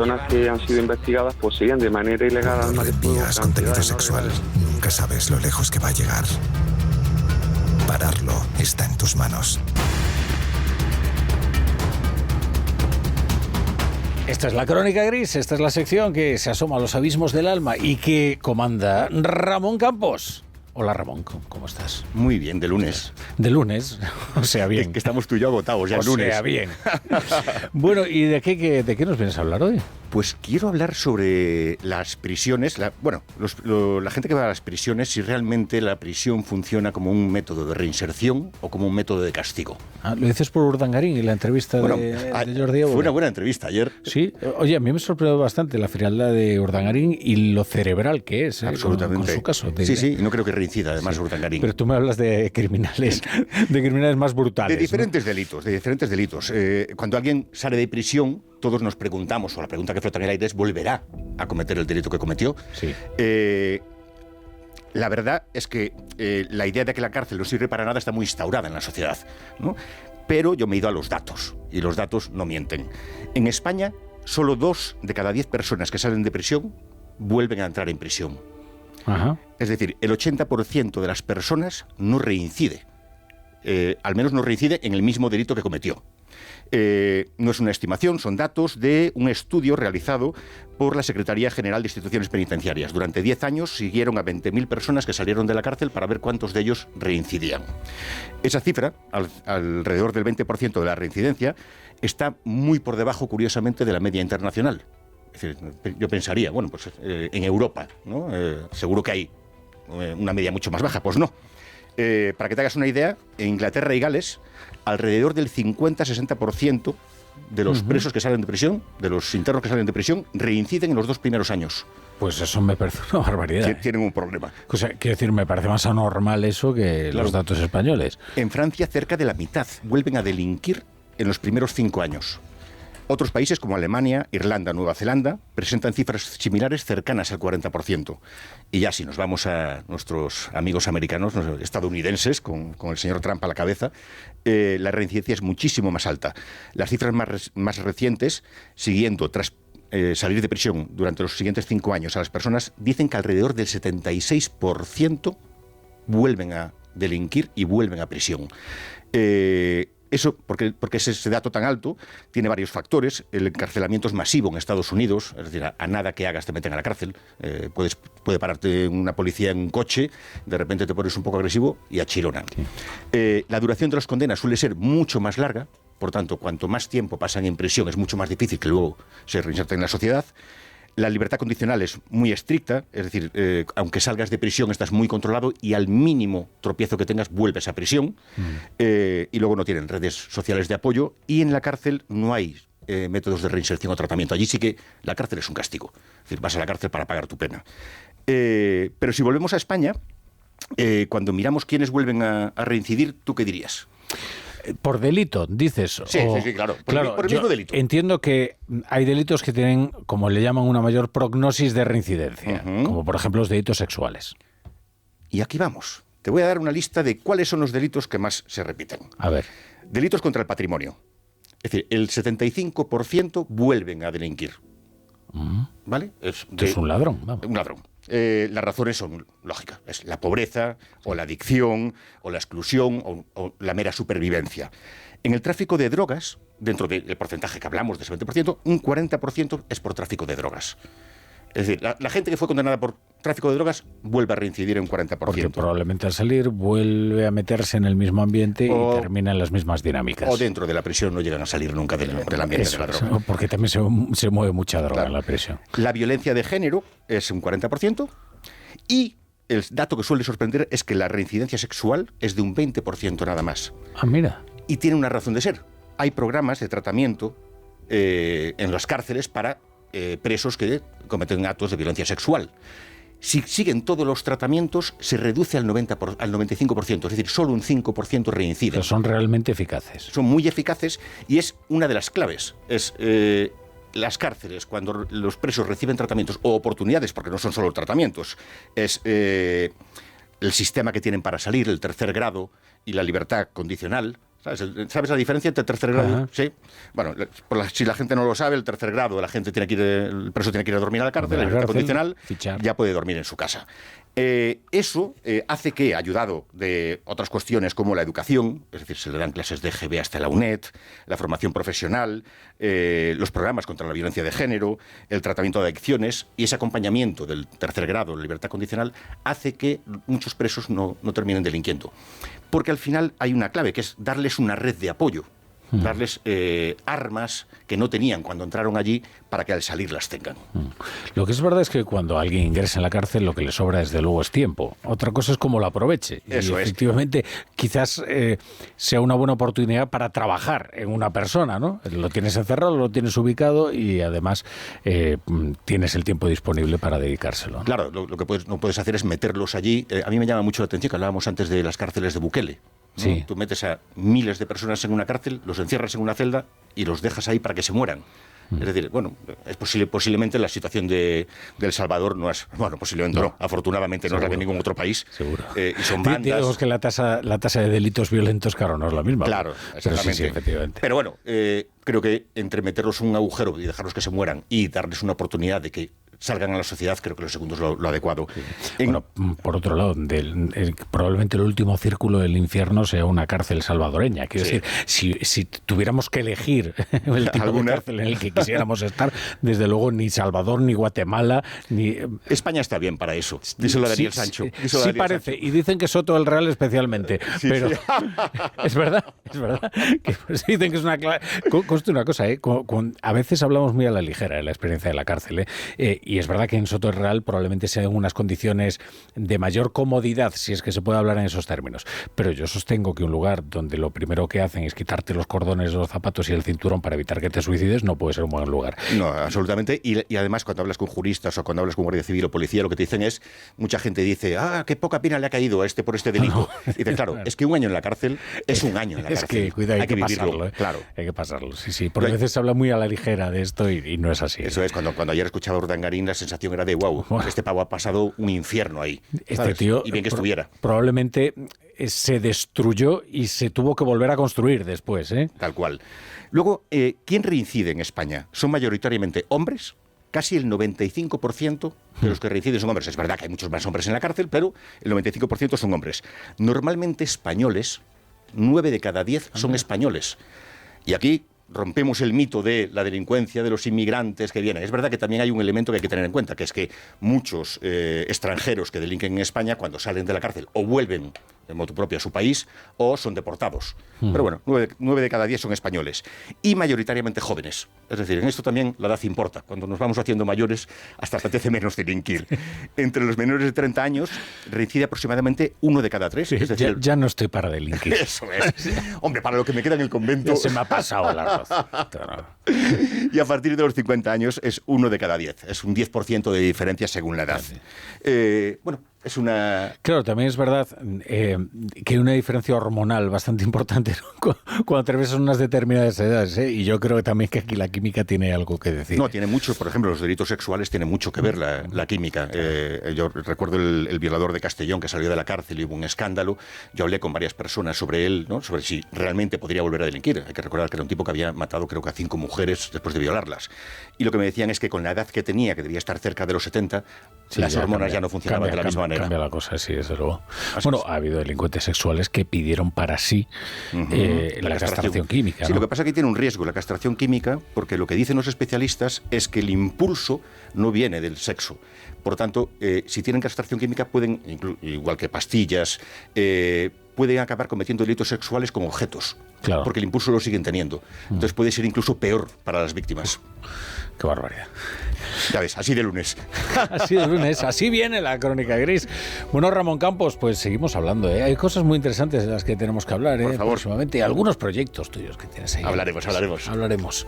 Personas que han sido investigadas poseían de manera ilegal armas de fuego. Envías contenido sexual, nunca sabes lo lejos que va a llegar. Pararlo está en tus manos. Esta es la Crónica Gris, esta es la sección que se asoma a los abismos del alma y que comanda Ramón Campos. Hola Ramón, ¿cómo estás? Muy bien, de lunes. De lunes, o sea, bien. Que estamos tú y yo agotados ya el lunes. O sea, bien. Bueno, ¿y de qué nos vienes a hablar hoy? Pues quiero hablar sobre las prisiones. La gente que va a las prisiones, si realmente la prisión funciona como un método de reinserción o como un método de castigo. Lo dices por Urdangarín y la entrevista de Jordi Évole. Fue una buena entrevista ayer. Sí, oye, a mí me sorprendió bastante la frialdad de Urdangarín y lo cerebral que es. Absolutamente. Con su caso. Sí, y no creo que reincida además Urdangarín. Pero tú me hablas de criminales, más brutales. De diferentes delitos. Cuando alguien sale de prisión, todos nos preguntamos, o la pregunta que flota en el aire es, ¿volverá a cometer el delito que cometió? Sí. La verdad es que la idea de que la cárcel no sirve para nada está muy instaurada en la sociedad, ¿no? Pero yo me he ido a los datos, y los datos no mienten. En España, solo 2 de cada 10 personas que salen de prisión vuelven a entrar en prisión. Ajá. Es decir, el 80% de las personas no reincide. Al menos no reincide en el mismo delito que cometió. No es una estimación, son datos de un estudio realizado por la Secretaría General de Instituciones Penitenciarias. Durante 10 años siguieron a 20.000 personas que salieron de la cárcel para ver cuántos de ellos reincidían. Esa cifra, alrededor del 20% de la reincidencia, está muy por debajo, curiosamente, de la media internacional. Es decir, yo pensaría, bueno, pues en Europa, ¿no? Seguro que hay una media mucho más baja. Pues no. Para que te hagas una idea, en Inglaterra y Gales, alrededor del 50-60% de los presos que salen de prisión, de los internos que salen de prisión, reinciden en los 2 primeros años. Pues eso me parece una barbaridad. Tienen un problema. O sea, quiero decir, me parece más anormal eso que los datos españoles. En Francia, cerca de la mitad vuelven a delinquir en los primeros 5 años. Otros países como Alemania, Irlanda, Nueva Zelanda presentan cifras similares cercanas al 40%. Y ya si nos vamos a nuestros amigos americanos, estadounidenses, con el señor Trump a la cabeza, la reincidencia es muchísimo más alta. Las cifras más recientes, siguiendo tras salir de prisión durante los siguientes 5 años a las personas, dicen que alrededor del 76% vuelven a delinquir y vuelven a prisión. Eso, porque ese dato tan alto tiene varios factores. El encarcelamiento es masivo en Estados Unidos, es decir, a nada que hagas te meten a la cárcel. Puede pararte una policía en un coche, de repente te pones un poco agresivo y achironan. Sí. La duración de las condenas suele ser mucho más larga, por tanto, cuanto más tiempo pasan en prisión es mucho más difícil que luego se reinserten en la sociedad. La libertad condicional es muy estricta, es decir, aunque salgas de prisión estás muy controlado y al mínimo tropiezo que tengas vuelves a prisión. Y luego no tienen redes sociales de apoyo y en la cárcel no hay métodos de reinserción o tratamiento. Allí sí que la cárcel es un castigo, es decir, vas a la cárcel para pagar tu pena. Pero si volvemos a España, cuando miramos quiénes vuelven a reincidir, ¿tú qué dirías? Por delito, dices. Sí, claro. Por el mismo delito. Entiendo que hay delitos que tienen, como le llaman, una mayor prognosis de reincidencia, como por ejemplo los delitos sexuales. Y aquí vamos. Te voy a dar una lista de cuáles son los delitos que más se repiten. A ver. Delitos contra el patrimonio. Es decir, el 75% vuelven a delinquir. ¿Vale? Es un ladrón. Vamos. Un ladrón. Las razones son lógicas. Es la pobreza, o la adicción, o la exclusión, o la mera supervivencia. En el tráfico de drogas, dentro del porcentaje que hablamos, de ese 20%, un 40% es por tráfico de drogas. Es decir, la gente que fue condenada por tráfico de drogas vuelve a reincidir en un 40%. Porque probablemente al salir vuelve a meterse en el mismo ambiente y termina en las mismas dinámicas. O dentro de la prisión no llegan a salir nunca del ambiente de la droga. Porque también se mueve mucha droga en la prisión. La violencia de género es un 40%. Y el dato que suele sorprender es que la reincidencia sexual es de un 20% nada más. Ah, mira. Y tiene una razón de ser. Hay programas de tratamiento en las cárceles para presos que cometen actos de violencia sexual. Si siguen todos los tratamientos, se reduce al 95%, es decir, solo un 5% reincide. Pero son realmente eficaces. Son muy eficaces y es una de las claves. Es las cárceles, cuando los presos reciben tratamientos o oportunidades, porque no son solo tratamientos, es el sistema que tienen para salir, el tercer grado y la libertad condicional, ¿Sabes la diferencia entre tercer grado? Ajá. Sí. Bueno, si la gente no lo sabe, el tercer grado, el preso tiene que ir a dormir a la cárcel, la libertad condicional, ya puede dormir en su casa. Eso hace que, ayudado de otras cuestiones como la educación, es decir, se le dan clases de EGB hasta la UNED, la formación profesional, los programas contra la violencia de género, el tratamiento de adicciones y ese acompañamiento del tercer grado, la libertad condicional, hace que muchos presos no terminen delinquiendo. Porque al final hay una clave, que es darles una red de apoyo, darles armas que no tenían cuando entraron allí para que al salir las tengan. Lo que es verdad es que cuando alguien ingresa en la cárcel lo que le sobra desde luego es tiempo. Otra cosa es cómo lo aproveche. Eso y efectivamente quizás sea una buena oportunidad para trabajar en una persona, ¿no? Lo tienes encerrado, lo tienes ubicado y además tienes el tiempo disponible para dedicárselo, ¿no? Claro, lo que no puedes hacer es meterlos allí. A mí me llama mucho la atención que hablábamos antes de las cárceles de Bukele. ¿No? Sí. Tú metes a miles de personas en una cárcel, los encierras en una celda y los dejas ahí para que se mueran. Es decir, bueno, es posiblemente la situación de El Salvador no es... Bueno, posiblemente no. Afortunadamente no es la de ningún otro país. Seguro. Y son bandas... Digamos que la tasa de delitos violentos, claro, no es la misma. Claro, exactamente. Sí, efectivamente. Pero bueno, creo que entre meterlos en un agujero y dejarlos que se mueran y darles una oportunidad de que salgan a la sociedad, creo que lo segundo es lo adecuado. Sí. Bueno, por otro lado, probablemente el último círculo del infierno sea una cárcel salvadoreña. Quiero decir, si tuviéramos que elegir el tipo de cárcel en el que quisiéramos estar, desde luego ni Salvador, ni Guatemala, ni... España está bien para eso. Díselo a Daniel Sancho. Sí parece, y dicen que Soto del Real especialmente, pero es verdad que pues, dicen que es una clave. Conste una cosa, a veces hablamos muy a la ligera de la experiencia de la cárcel, y es verdad que en Soto del Real probablemente sean unas condiciones de mayor comodidad, si es que se puede hablar en esos términos, pero yo sostengo que un lugar donde lo primero que hacen es quitarte los cordones de los zapatos y el cinturón para evitar que te suicides no puede ser un buen lugar. No, absolutamente, y además cuando hablas con juristas o cuando hablas con guardia civil o policía, lo que te dicen es, mucha gente dice, qué poca pena le ha caído a este por este delito. Y dice, claro, es que un año en la cárcel es un año en la cárcel. Es que, cuidado, hay que vivirlo, pasarlo, claro. Hay que pasarlo, sí, porque a veces se habla muy a la ligera de esto y no es así. Eso es, cuando ayer escuchaba a Urdangarín, la sensación era de, wow, este pavo ha pasado un infierno ahí. Este tío, y bien que estuviera. Probablemente se destruyó y se tuvo que volver a construir después, ¿eh? Tal cual. Luego, ¿quién reincide en España? Son mayoritariamente hombres. Casi el 95% de los que reinciden son hombres. Es verdad que hay muchos más hombres en la cárcel, pero el 95% son hombres. Normalmente españoles, 9 de cada 10 son españoles. Y aquí rompemos el mito de la delincuencia de los inmigrantes que vienen. Es verdad que también hay un elemento que hay que tener en cuenta, que es que muchos extranjeros que delinquen en España, cuando salen de la cárcel, o vuelven de motu propio a su país, o son deportados. Pero bueno, 9 de cada 10 son españoles. Y mayoritariamente jóvenes. Es decir, en esto también la edad importa. Cuando nos vamos haciendo mayores, hasta apetece menos delinquir. Entre los menores de 30 años, reincide aproximadamente 1 de cada 3. Sí, es decir, ya no estoy para delinquir. Eso es. Hombre, para lo que me queda en el convento... Se me ha pasado el arroz. Y a partir de los 50 años es 1 de cada 10. Es un 10% de diferencia según la edad. Bueno, es una... Claro, también es verdad que hay una diferencia hormonal bastante importante, ¿no? Cuando atravesas unas determinadas edades, y yo creo que también que aquí la química tiene algo que decir. No, tiene mucho. Por ejemplo, los delitos sexuales tienen mucho que ver la química. Yo recuerdo el violador de Castellón que salió de la cárcel y hubo un escándalo. Yo hablé con varias personas sobre él, ¿no? Sobre si realmente podría volver a delinquir. Hay que recordar que era un tipo que había matado creo que a 5 mujeres después de violarlas. Y lo que me decían es que con la edad que tenía, que debía estar cerca de los 70, las hormonas ya no funcionaban de la misma manera. Cambia la cosa, sí, desde luego. Bueno, ha habido delincuentes sexuales que pidieron para sí la castración química, ¿no? Sí, lo que pasa es que tiene un riesgo la castración química, porque lo que dicen los especialistas es que el impulso no viene del sexo. Por tanto, si tienen castración química pueden, igual que pastillas, pueden acabar cometiendo delitos sexuales con objetos. Claro. Porque el impulso lo siguen teniendo. Entonces puede ser incluso peor para las víctimas. Qué barbaridad. Ya ves, así de lunes. Así de lunes, así viene la Crónica Gris. Bueno, Ramón Campos, pues seguimos hablando, ¿eh? Hay cosas muy interesantes de las que tenemos que hablar, Por favor. Próximamente. Algunos proyectos tuyos que tienes ahí. Hablaremos. Hablaremos.